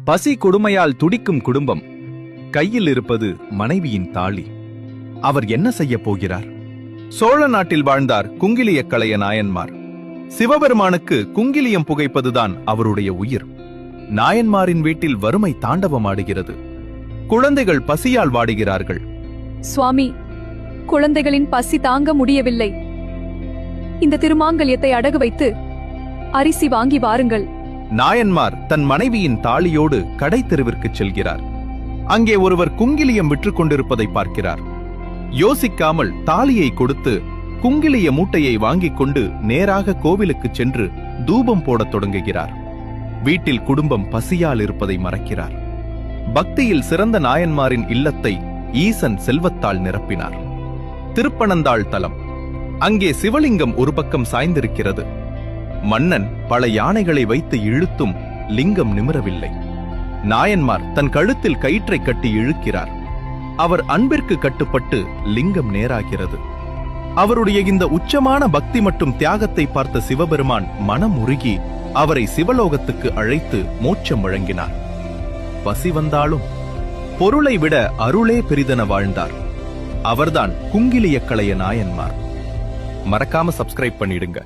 பசி கொடுமையால் துடிக்கும் குடும்பம். கையில் இருப்பது மனைவியின் தாலி. அவர் என்ன செய்யப் போகிறார்? சோழ நாட்டில் வாழ்ந்தார் குங்கிலியக்கலைய நாயன்மார். சிவபெருமானுக்கு குங்கிலியம் புகைப்பதுதான் அவருடைய உயிர். நாயன்மாரின் வீட்டில் வறுமை தாண்டவமாடுகிறது. குழந்தைகள் பசியால் வாடுகிறார்கள். சுவாமி, குழந்தைகளின் பசி தாங்க முடியவில்லை. இந்த திருமாங்கல்யத்தை அடகு வைத்து அரிசி வாங்கி வாருங்கள். நாயன்மார் தன் மனைவியின் தாலியோடு கடை தெருவிற்குச் செல்கிறார். அங்கே ஒருவர் குங்கிலியம் விற்றுக் கொண்டிருப்பதை பார்க்கிறார். யோசிக்காமல் தாலியை கொடுத்து குங்கிலிய மூட்டையை வாங்கிக் கொண்டு நேராக கோவிலுக்குச் சென்று தூபம் போடத் தொடங்குகிறார். வீட்டில் குடும்பம் பசியால் இருப்பதை மறக்கிறார். பக்தியில் சிறந்த நாயன்மாரின் இல்லத்தை ஈசன் செல்வத்தால் நிரப்பினார். திருப்பனந்தாள் தலம். அங்கே சிவலிங்கம் ஒரு பக்கம் சாய்ந்திருக்கிறது. மன்னன் பல யானைகளை வைத்து இழுத்தும் லிங்கம் நிமிரவில்லை. நாயன்மார் தன் கழுத்தில் கயிற்றை கட்டி இழுக்கிறார். அவர் அன்பிற்கு கட்டுப்பட்டு லிங்கம் நேராகிறது. அவருடைய இந்த உச்சமான பக்தி மற்றும் தியாகத்தை பார்த்த சிவபெருமான் மனம் உருகி அவரை சிவலோகத்துக்கு அழைத்து மோட்சம் வழங்கினார். பசி வந்தாலும் பொருளை விட அருளே பெரிதென வாழ்ந்தார். அவர்தான் குங்கிலியக்கலைய நாயன்மார். மறக்காம சப்ஸ்கிரைப் பண்ணிடுங்க.